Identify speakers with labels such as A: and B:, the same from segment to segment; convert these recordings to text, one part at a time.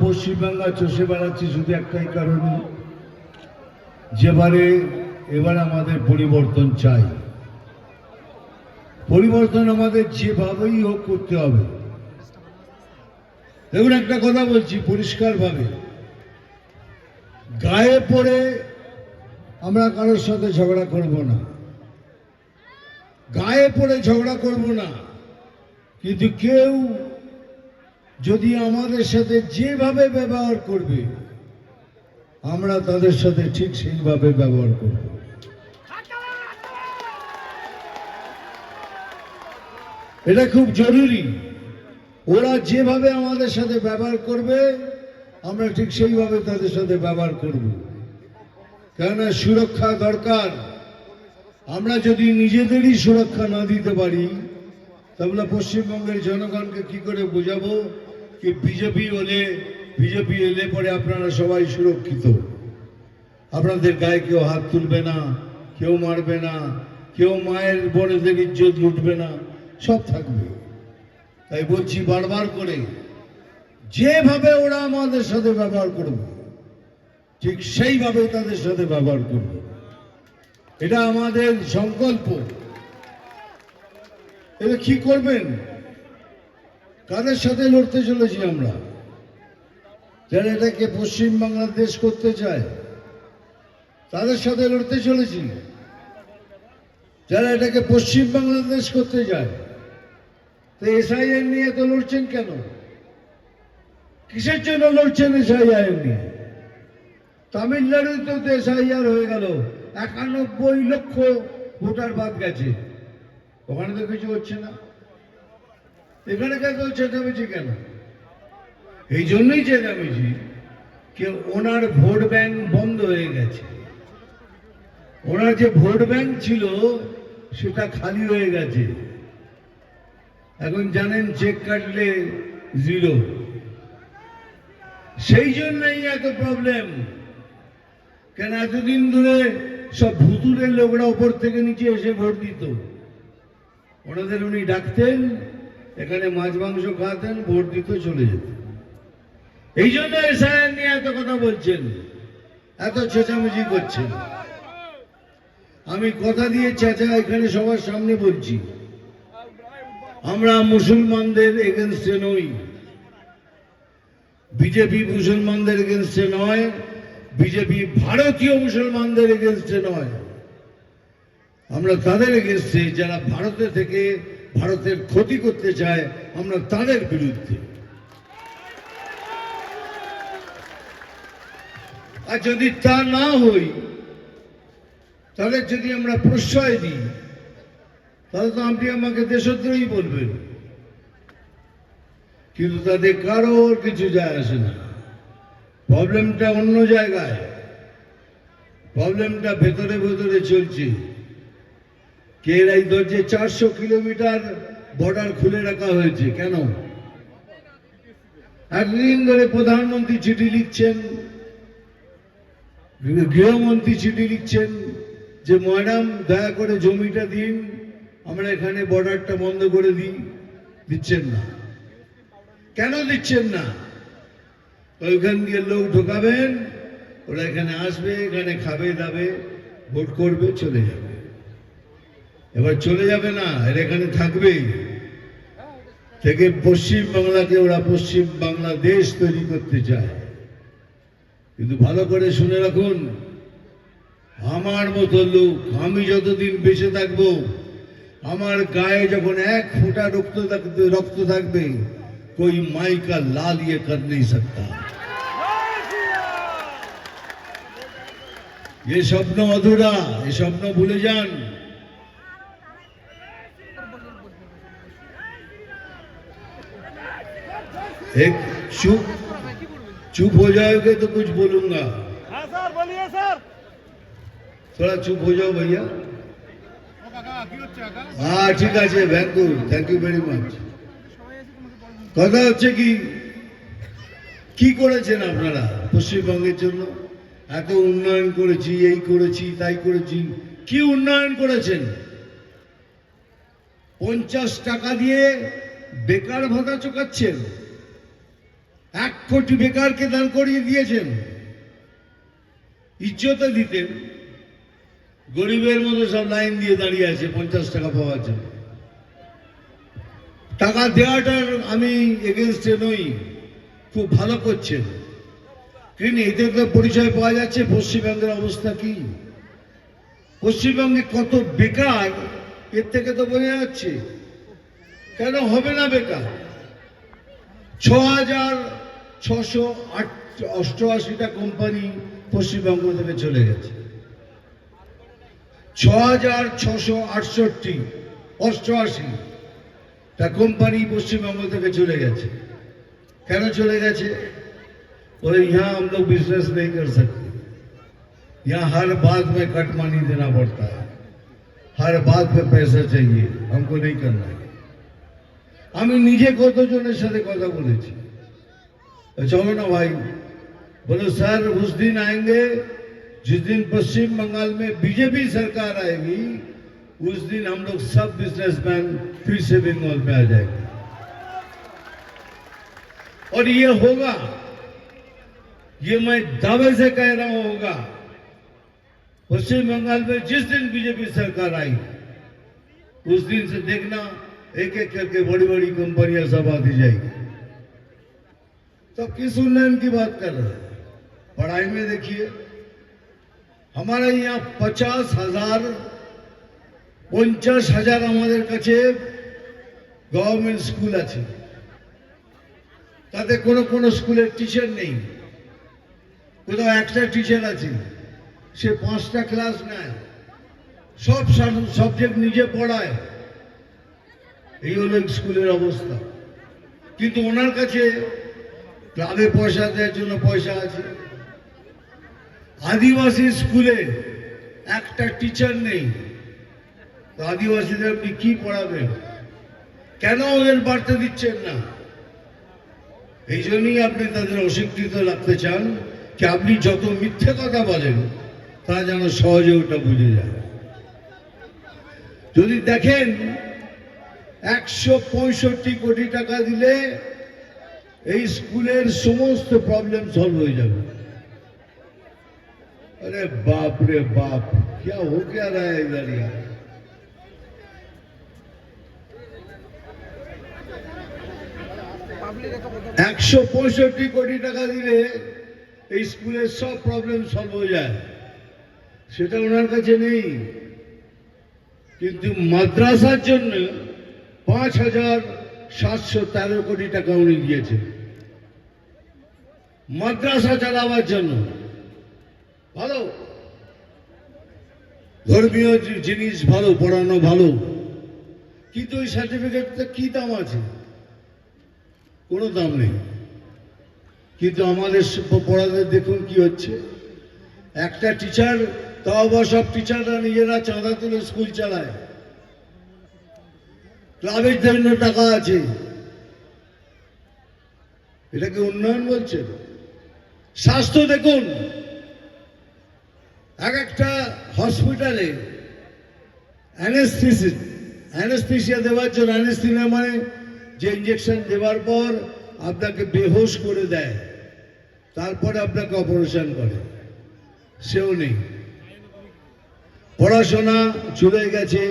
A: পশ্চিমবাংলা চষে বেড়াচ্ছি শুধু একটাই কারণে, এবার আমাদের পরিবর্তন চাই। পরিবর্তন আমাদের যেভাবেই হোক করতে হবে। দেখুন, একটা কথা বলছি পরিষ্কারভাবে, গায়ে পড়ে আমরা কারোর সাথে ঝগড়া করব না, গায়ে পড়ে ঝগড়া করব না, কিন্তু কেউ যদি আমাদের সাথে যেভাবে ব্যবহার করবে আমরা তাদের সাথে ঠিক সেইভাবে ব্যবহার করব। এটা খুব জরুরি। ওরা যেভাবে আমাদের সাথে ব্যবহার করবে আমরা ঠিক সেইভাবে তাদের সাথে ব্যবহার করব। কেননা সুরক্ষা দরকার। আমরা যদি নিজেদেরই সুরক্ষা না দিতে পারি তাহলে পশ্চিমবঙ্গের জনগণকে কি করে বোঝাবো কি বিজেপি এলে পরে আপনারা সবাই সুরক্ষিত, আপনাদের গায়ে কেউ হাত তুলবে না, কেউ মারবে না, কেউ মায়ের বোনেদের ইজ্জত লুটবে না, সব থাকবে। তাই বলছি বারবার করে, যেভাবে ওরা আমাদের সাথে ব্যবহার করবে ঠিক সেইভাবে তাদের সাথে ব্যবহার করবে। এটা আমাদের সংকল্প। এটা কি করবেন? কাদের সাথে লড়তে চলেছি আমরা? যারা এটাকে পশ্চিম বাংলাদেশ করতে চায় তাদের সাথে লড়তে চলেছি। যারা এটাকে পশ্চিম বাংলাদেশ করতে যায় তো এসআইআর নিয়ে তো লড়ছেন কেন? কিসের জন্য লড়ছেন এসআইআর নিয়ে? তামিলনাড়ুতে তো এসআইআর হয়ে গেল, 91 লক্ষ ভোটার বাদ গেছে, ওখানে তো কিছু হচ্ছে না। এখানে কেন চেঁচামেচি কেন? এই জন্যই চেঁচামেচি যে ওনার ভোট ব্যাংক বন্ধ হয়ে গেছে। ওনার যে ভোট ব্যাংক ছিল সেটা খালি হয়ে গেছে। এখন জানেন চেক কাটলে 0। সেই জন্যই এত প্রবলেম। কেন এতদিন ধরে সব ভুতুরের লোকরা ওপর থেকে নিচে এসে ভোট দিত, ওনাদের উনি ডাকতেন, এখানে মাছ মাংস খাওয়াতেন, ভোট দিতে চলে যেত। এই জন্য এসআইআর নিয়ে এত কথা বলছেন, এত চেঁচামেচি করছেন। আমি কথা দিয়ে চেঁচা এখানে সবার সামনে বলছি, আমরা মুসলমানদের এগেনস্টে নই। বিজেপি মুসলমানদের এগেনস্টে নয়, বিজেপি ভারতীয় মুসলমানদের এগেনস্টে নয়। আমরা তাদের এগেনস্টে যারা ভারতে থেকে ভারতের ক্ষতি করতে চায়, আমরা তাদের বিরুদ্ধে। আর যদি তা না হই, তাহলে যদি আমরা প্রশ্রয় দিই, তাহলে তো আপনি আমাকে দেশদ্রোহী বলবেন। কিন্তু তাদের কারোর কিছু যায় আসে না। প্রবলেমটা অন্য জায়গায়, প্রবলেমটা ভেতরে ভেতরে চলছে। এই দরজে 400 কিলোমিটার বর্ডার খুলে রাখা হয়েছে কেন? একদিন ধরে প্রধানমন্ত্রী চিঠি লিখছেন, গৃহমন্ত্রী চিঠি লিখছেন যে ম্যাডাম দয়া করে জমিটা দিন, আমরা এখানে বর্ডারটা বন্ধ করে দিই। দিচ্ছেন না। কেন দিচ্ছেন না? ওইখান দিয়ে লোক ঢোকাবেন, ওরা এখানে আসবে, এখানে খাবে দাবে, ভোট করবে, চলে যাবে। এবার চলে যাবে না, এর এখানে থাকবে। থেকে পশ্চিম বাংলাকে ওরা পশ্চিম বাংলাদেশ তৈরি করতে চায়। কিন্তু ভালো করে শুনে রাখুন, আমার মতো লোক, আমি যতদিন বেঁচে থাকবো, আমার গায়ে যখন 1 ফোঁটা রক্ত থাকবে, कोई माई का लाल ये कर नहीं सकता। ये स्वप्न अधूरा, ये स्वप्न भूले जान। एक चुप हो जाओगे तो कुछ बोलूंगा।
B: हाँ सर, बोलिए सर।
A: थोड़ा चुप हो जाओ भैया। हाँ ठीक है, थैंक यू वेरी मच। কথা হচ্ছে কি করেছেন আপনারা পশ্চিমবঙ্গের জন্য? এত উন্নয়ন করেছি, এই করেছি, তাই করেছি। কি উন্নয়ন করেছেন? 50 টাকা দিয়ে বেকার ভাতা চোকাচ্ছেন। 1 কোটি বেকারকে দান করিয়ে দিয়েছেন। ইজ্জতে দিতেন, গরিবের মতো সব লাইন দিয়ে দাঁড়িয়ে আছে 50 টাকা পাওয়ার জন্য। টাকা দেওয়াটার আমি এগেনস্টে নই, খুব ভালো করছেন, কিন্তু এতে তো পরিচয় পাওয়া যাচ্ছে পশ্চিমবঙ্গের অবস্থা কি। পশ্চিমবঙ্গে কত বেকার এর থেকে তো বোঝা যাচ্ছে। কেন হবে না বেকার? 6,688টা কোম্পানি পশ্চিমবঙ্গ থেকে চলে গেছে। 6,688টা কোম্পানি পশ্চিমবঙ্গ থেকে চলে গেছে। কেন চলে গেছে? बोले यहाँ हम लोग बिजनेस नहीं कर सकते, यहाँ हर बात में कट मानी देना पड़ता है, हर बात पे पैसा चाहिए, हमको नहीं करना है। আমি নিজে কতজনের সাথে কথা বলেছি, चलो ना भाई, बोलो सर उस दिन आएंगे जिस दिन पश्चिम बंगाल में बीजेपी सरकार आएगी, उस दिन हम लोग सब बिजनेसमैन फिर से बंगाल में आ जाएंगे और ये होगा, ये मैं दावे से कह रहा हूं होगा। पश्चिम बंगाल में जिस दिन बीजेपी सरकार आई उस दिन से देखना एक एक करके बड़ी बड़ी कंपनियां सब आती जाएगी। तो किस उन्नयन की बात कर रहे हैं? पढ़ाई में देखिए, हमारे यहाँ 50,000 हमारे কাছে गवर्नमेंट स्कूल আছে, তাতে কোনো স্কুলের টিচার নেই। কোথাও একটা টিচার আছে, সে 5টা ক্লাস নেয়, সব সাবজেক্ট নিজে পড়ায়। এই হলো স্কুলের অবস্থা। কিন্তু ওনার কাছে ক্লাবে পয়সা দেওয়ার জন্য পয়সা আছে। আদিবাসী স্কুলে একটা টিচার নেই, তো আদিবাসীদের আপনি কি পড়াবেন? কেন ওদের বাড়তে দিচ্ছেন না? এই জন্যই আপনি তাদের অস্বীকৃত রাখতে চান कि আপনি যত মিথ্যে কথা বলেন তা যেন সহজে ওটা বুঝে যায়। যদি দেখেন 165 কোটি টাকা দিলে এই স্কুলের সমস্ত প্রবলেম সলভ হয়ে যাবে। अरे बाप रे बाप, क्या हो क्या रहा है इधर यार? $165 কোটি টাকা দিলে এই স্কুলের সব প্রবলেম সলভ হয়ে যায়, সেটা ওনার কাছে নেই। কিন্তু মাদ্রাসার জন্য 5,713 কোটি টাকা উনি দিয়েছেন, মাদ্রাসা চালাবার জন্য। ভালো ধর্মীয় জিনিস, ভালো পড়ানো, ভালো, কিন্তু ওই সার্টিফিকেটটা কি দাম আছে? কোনো দাম নেই। কিন্তু আমাদের পড়াতে দেখুন কি হচ্ছে। একটা টিচার, তাও আবার সব টিচাররা নিজেরা চাঁদা তুলে স্কুল চালায়, ক্লাবের জন্য টাকা আছে। এটাকে উন্নয়ন বলছে? স্বাস্থ্য দেখুন, এক একটা হসপিটালে অ্যানেস্থেসিয়া দেওয়ার জন্য, অ্যানেস্থেসিয়া মানে যে ইঞ্জেকশন দেওয়ার পর আপনাকে বেহোশ করে দেয়, তারপরে আপনাকে অপারেশন করে, সেও নেই। পড়াশোনা চলে গেছে,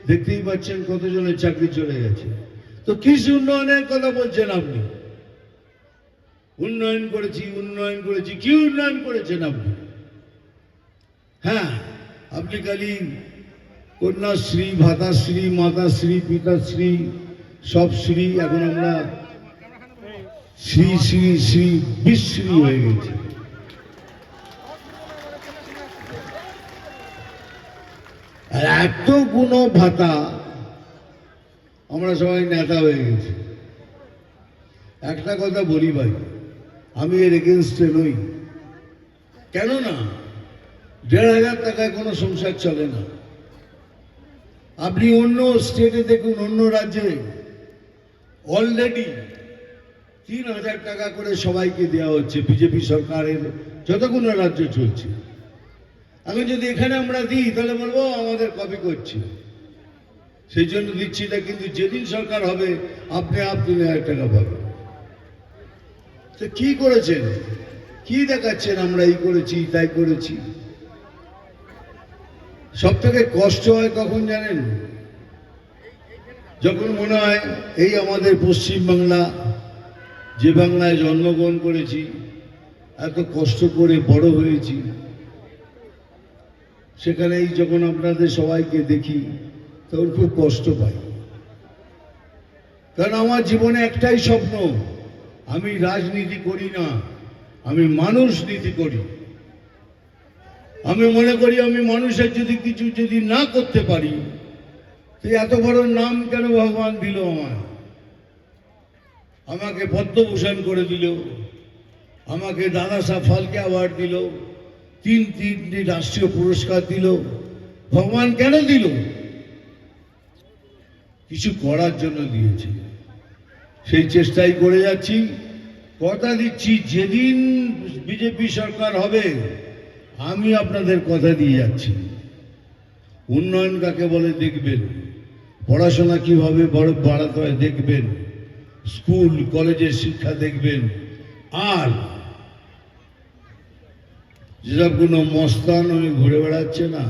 A: দেখতেই পাচ্ছেন কতজনের চাকরি চলে গেছে। তো কৃষি উন্নয়নের কথা বলছেন আপনি? উন্নয়ন করেছি, উন্নয়ন করেছি, কি উন্নয়ন করেছেন আপনি? হ্যাঁ, আপনি খালি কন্যাশ্রী, ভাতাশ্রী, মাতাশ্রী, পিতাশ্রী, সব শ্রী, এখন আমরা শ্রী শ্রী শ্রী বিশ্রী হয়ে গেছে। আর এতগুলো ভাতা, আমরা সবাই নেতা হয়ে গেছি। একটা কথা বলি ভাই, আমি এর এগেনস্টে নই। কেন না? 1,500 টাকায় কোনো সংসার চলে না। আপনি অন্য স্টেটে দেখুন, অন্য রাজ্যে অলরেডি 3,000 টাকা করে সবাইকে দেওয়া হচ্ছে বিজেপি সরকারের যতগুলো রাজ্য চলছে। এখন যদি এখানে আমরা দিই তাহলে বলবো আমাদের কপি করছি, সেই জন্য দিচ্ছি। 'না কিন্তু যেদিন সরকার হবে আপনি 3,000 টাকা পাবেন। তো কি করেছেন, কি দেখাচ্ছেন আমরা এই করেছি তাই করেছি? সব থেকে কষ্ট হয় কখন জানেন? যখন মনে হয় এই আমাদের পশ্চিমবাংলা, যে বাংলায় জন্মগ্রহণ করেছি, এত কষ্ট করে বড় হয়েছি, সেখানেই যখন আপনাদের সবাইকে দেখি তখন খুব কষ্ট পাই। কারণ আমার জীবনে একটাই স্বপ্ন, আমি রাজনীতি করি না, আমি মানুষ নীতি করি। আমি মনে করি আমি মানুষের যদি কিছু যদি না করতে পারি, তো এত বড় নাম কেন ভগবান দিল আমায়? আমাকে পদ্মভূষণ করে দিল, আমাকে দাদা সাহেব ফালকে অ্যাওয়ার্ড দিল, তিনটি রাষ্ট্রীয় পুরস্কার দিল। ভগবান কেন দিল? কিছু করার জন্য দিয়েছে, সেই চেষ্টাই করে যাচ্ছি। কথা দিচ্ছি, যেদিন বিজেপি সরকার হবে, আমি আপনাদের কথা দিয়ে যাচ্ছি, উন্নয়ন কাকে বলে দেখবেন, পড়াশোনা কিভাবে বাড়াতে হয় দেখবেন, স্কুল কলেজের শিক্ষা দেখবেন। আর যেসব কোনো মস্তান ওই ঘুরে বেড়াচ্ছে না,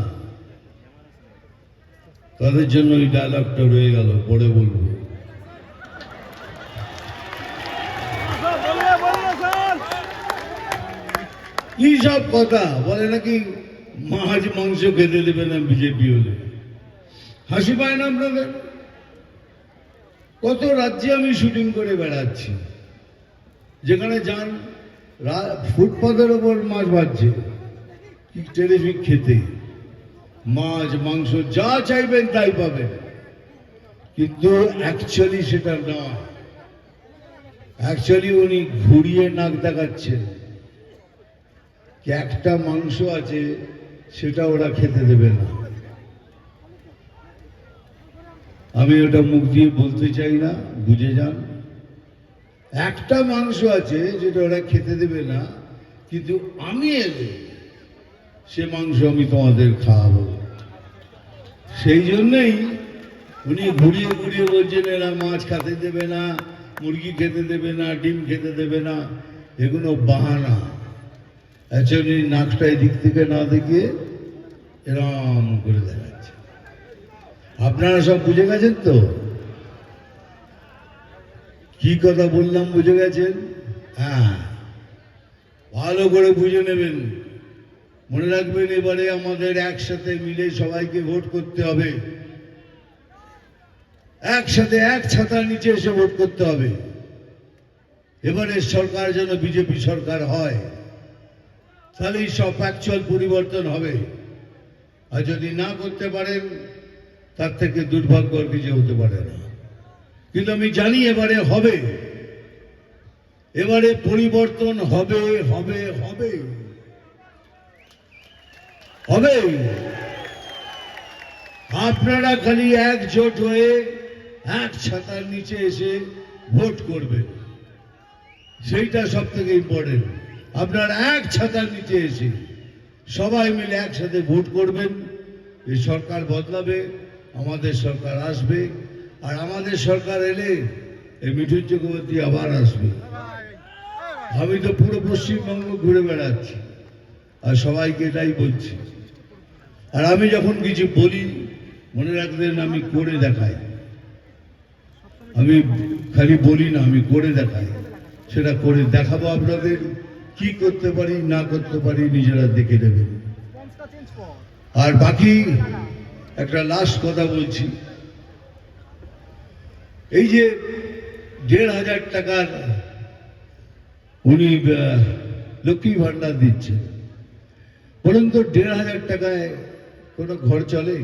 A: তাদের জন্য ওই ডায়লগটা রয়ে গেল, পরে বলবো।
B: স্যার বলিয়ে স্যার।
A: কি সব কথা বলে নাকি মাছ মাংস খেতে দেবে না বিজেপি হলে? হাসি পায় না আপনাদের? কত রাজ্যে আমি শুটিং করে বেড়াচ্ছি, যেখানে যান ফুটপাথের ওপর মাছ ভাজছে, কি টেরিফিক খেতে, মাছ মাংস যা চাইবেন তাই পাবেন, কিন্তু অ্যাকচুয়ালি সেটা না। অ্যাকচুয়ালি উনি ঘুরিয়ে নাক দেখাচ্ছেন। একটা মাংস আছে, সেটা ওরা খেতে দেবে না। আমি ওটা মুখ দিয়ে বলতে চাই না, বুঝে যান। একটা মাংস আছে যেটা ওরা খেতে দেবে না, কিন্তু আমি এলে সে মাংস আমি তোমাদের খাওয়াবো। সেই জন্যই উনি ঘুরিয়ে ঘুরিয়ে বলছেন এরা মাছ খেতে দেবে না, মুরগি খেতে দেবে না, ডিম খেতে দেবে না। এগুলো বাহানা। অ্যাকচুয়ালি নাকটা এদিক থেকে না দেখিয়ে এরম করে দেখাচ্ছে। আপনারা সব বুঝে গেছেন তো? কি কথা বললাম বুঝে গেছেন? হ্যাঁ, ভালো করে বুঝে নেবেন। মনে রাখবেন, এবারে আমাদের একসাথে মিলে সবাইকে ভোট করতে হবে। একসাথে এক ছাতার নিচে এসে ভোট করতে হবে। এবারে সরকার যেন বিজেপি সরকার হয়, তাহলেই সব অ্যাকচুয়াল পরিবর্তন হবে। আর যদি না করতে পারেন, তার থেকে দুর্ভাগ্য আর কিছু হতে পারে না। কিন্তু আমি জানি এবারে হবে, এবারে পরিবর্তন হবে হবে হবে হবে। আপনারা খালি একজোট হয়ে এক ছাতার নিচে এসে ভোট করবেন, সেইটা সব থেকে ইম্পর্টেন্ট। আপনারা এক ছাতার নিচে এসে সবাই মিলে একসাথে ভোট করবেন। এই সরকার বদলাবে, আমাদের সরকার আসবে। আর আমাদের সরকার এলে এই মিঠুন চক্রবর্তী আবার আসবে। আমি তো পুরো পশ্চিমবঙ্গ ঘুরে বেড়াচ্ছি আর সবাইকে এটাই বলছি। আর আমি যখন কিছু বলি, মনে রাখবেন আমি করে দেখাই। আমি খালি বলি না, আমি করে দেখাই। সেটা করে দেখাবো আপনাদের। কি করতে পারি না করতে পারি নিজেরা দেখে নেবেন। আর বাকি একটা লাস্ট কথা বলছি, এই যে ১,৫০০ টাকার উনি লক্ষ্মী ভান্ডার দিচ্ছেন, বলুন তো ১,৫০০ টাকায় কোনো ঘর চলে?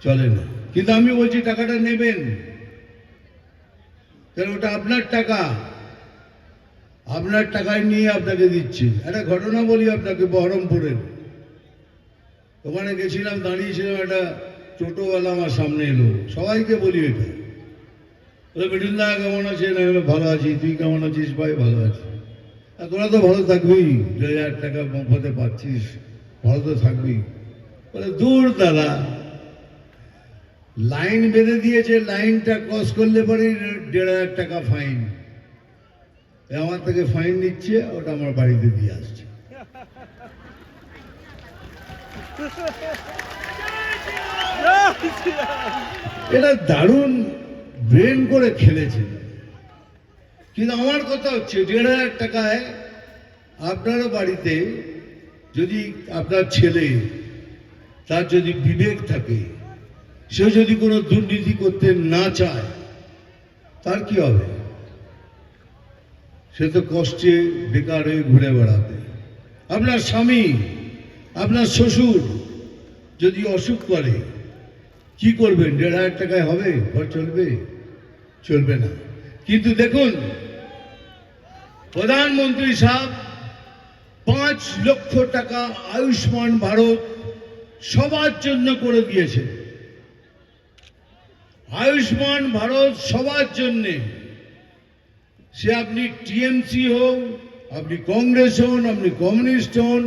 A: চলে না। কিন্তু আমি বলছি টাকাটা নেবেন, কারণ ওটা আপনার টাকা, আপনার টাকায় নিয়ে আপনাকে দিচ্ছি। একটা ঘটনা বলি আপনাকে, বহরমপুরের। ওখানে গেছিলাম, দাঁড়িয়েছিলাম, একটা টোটোওয়ালা আমার সামনে এলো। সবাইকে বলি এটা, মিঠুনদা কেমন আছেন? আমি বললাম ভালো আছি, তুই কেমন আছিস? ভাই ভালো আছি। তোরা তো ভালো থাকবি, ২,০০০ টাকা মফতে পাচ্ছিস, ভালো তো থাকবি। বলে দূর দাদা, লাইন বেঁধে দিয়েছে, লাইনটা ক্রস করলে পরে ১,৫০০ টাকা ফাইন। আমার থেকে ফাইন নিচ্ছে, ওটা আমার বাড়িতে দিয়ে আসছে। এটা দারুণ ব্রেন করে খেলেছে। কিন্তু আমার কথা হচ্ছে 1,500 টাকায় আপনার বাড়িতে যদি আপনার ছেলে, তার যদি বিবেক থাকে, সে যদি কোনো দুর্নীতি করতে না চায়, তার কি হবে? সে তো কষ্টে বেকার হয়ে ঘুরে বেড়াবে। আপনার স্বামী, আপনার শ্বশুর যদি অসুখ করে, কি করবেন? 1,500 টাকায় হবে? ঘর চলবে? চলবে না। কিন্তু দেখুন, প্রধানমন্ত্রী সাহেব 5 লক্ষ টাকা আয়ুষ্মান ভারত সবার জন্য করে দিয়েছে। আয়ুষ্মান ভারত সবার জন্যে, সে আপনি টিএমসি হন, আপনি কংগ্রেস হন, আপনি কমিউনিস্ট হন,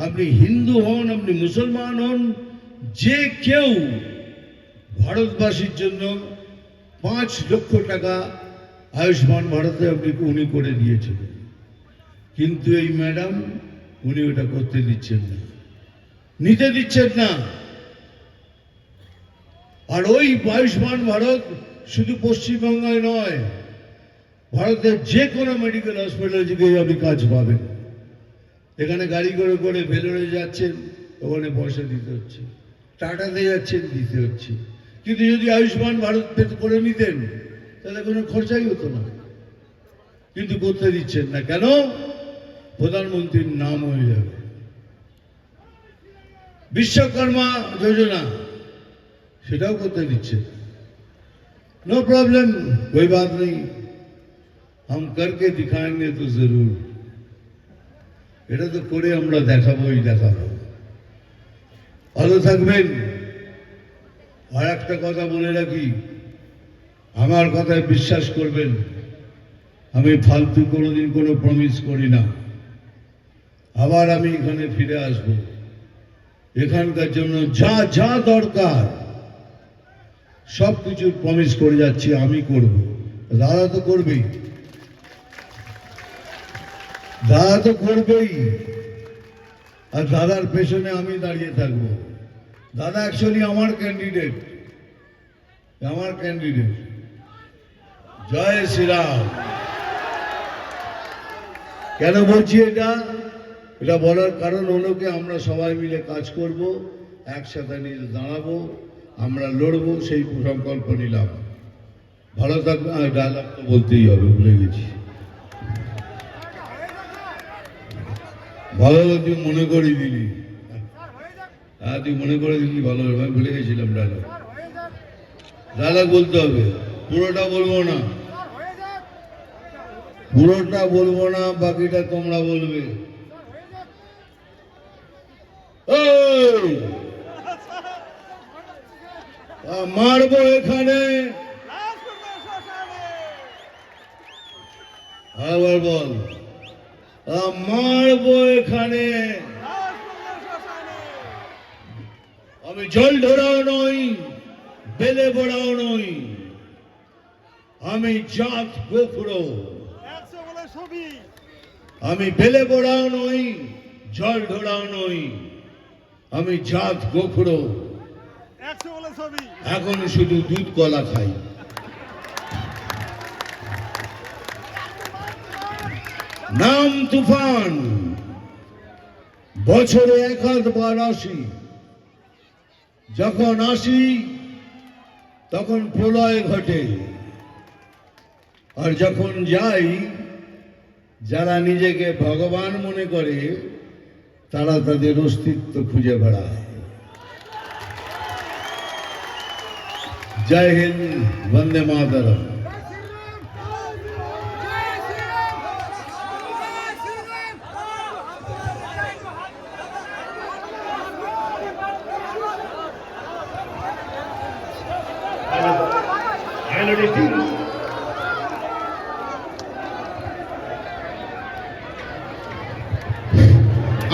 A: আপনি হিন্দু হন, আপনি মুসলমান হন, যে কেউ ভারতবাসীর জন্য 5 লক্ষ টাকা আয়ুষ্মান ভারতে উনি করে দিয়েছিলেন। কিন্তু এই ম্যাডাম, উনি ওটা করতে দিচ্ছেন না, নিতে দিচ্ছেন না। আর ওই আয়ুষ্মান ভারত শুধু পশ্চিমবঙ্গে নয়, ভারতের যে কোনো মেডিকেল হসপিটালে গিয়ে আপনি কাজ পাবেন। এখানে গাড়ি করে করে ভেলোরে যাচ্ছেন, ওখানে পয়সা দিতে হচ্ছে, টাটাতে যাচ্ছেন, দিতে হচ্ছে। কিন্তু যদি আয়ুষ্মান ভারত করে নিতেন, তাহলে কোনো খরচাই হতো না। কিন্তু করতে দিচ্ছেন না কেন? প্রধানমন্ত্রীর নাম হয়ে যাবে। বিশ্বকর্মা যোজনা, সেটাও করতে দিচ্ছে। नो प्रॉब्लम, कोई बात नहीं, हम करके दिखाएंगे तो जरूर। এটা তো করে আমরা দেখাবোই দেখাবো। ভালো থাকবেন। আর একটা কথা বলে রাখি, আমার কথায় বিশ্বাস করবেন, আমি ফালতু কোনোদিন কোনো প্রমিস করি না। আবার আমি এখানে ফিরে আসব। এখানকার জন্য যা যা দরকার সব কিছু প্রমিস করে যাচ্ছি, আমি করব। দাদা তো করবেই, দাদা তো করবেই। আর দাদার পেছনে আমি দাঁড়িয়ে থাকবো। দাদা অ্যাকচুয়ালি আমার ক্যান্ডিডেট, আমার ক্যান্ডিডেট। জয় শ্রীরাম। কেন বলছি এটা? এটা বলার কারণ হলো কি, আমরা সবাই মিলে কাজ করব, একসাথে নিয়ে দাঁড়াবো, আমরা লড়বো, সেই সংকল্প নিলাম। ভালো থাকবে। ডায়লগ তো বলতেই হবে, ভুলে গেছি। ভালো তুই মনে করিয়ে দিলি। হ্যাঁ, তুই মনে করে দিলি, ভালো। আমি ভুলে গেছিলাম ডায়লগ। ডায়লগ বলতে হবে, পুরোটা বলবো না, পুরোটা বলবো না, বাকিটা তোমরা বলবে। মারবো এখানে, আবার বল, মারবো এখানে। আমি জল ঢোড়াও নই, বেলে বড়াও নই, আমি জাত গোখরো। আমি বেলে বড়াও নই, জল ঢোড়াও নই, আমি জাত গোখরো। এখন শুধু দুধ কলা খাই। নাম তুফান, বছরে 1-2 আসি। যখন আসি তখন প্রলয় ঘটে, আর যখন যাই, যারা নিজেকে ভগবান মনে করে তারা তাদের অস্তিত্ব খুঁজে বেড়ায়। জয় হিন্দ, বন্দে মাতরম।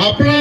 A: আপনারা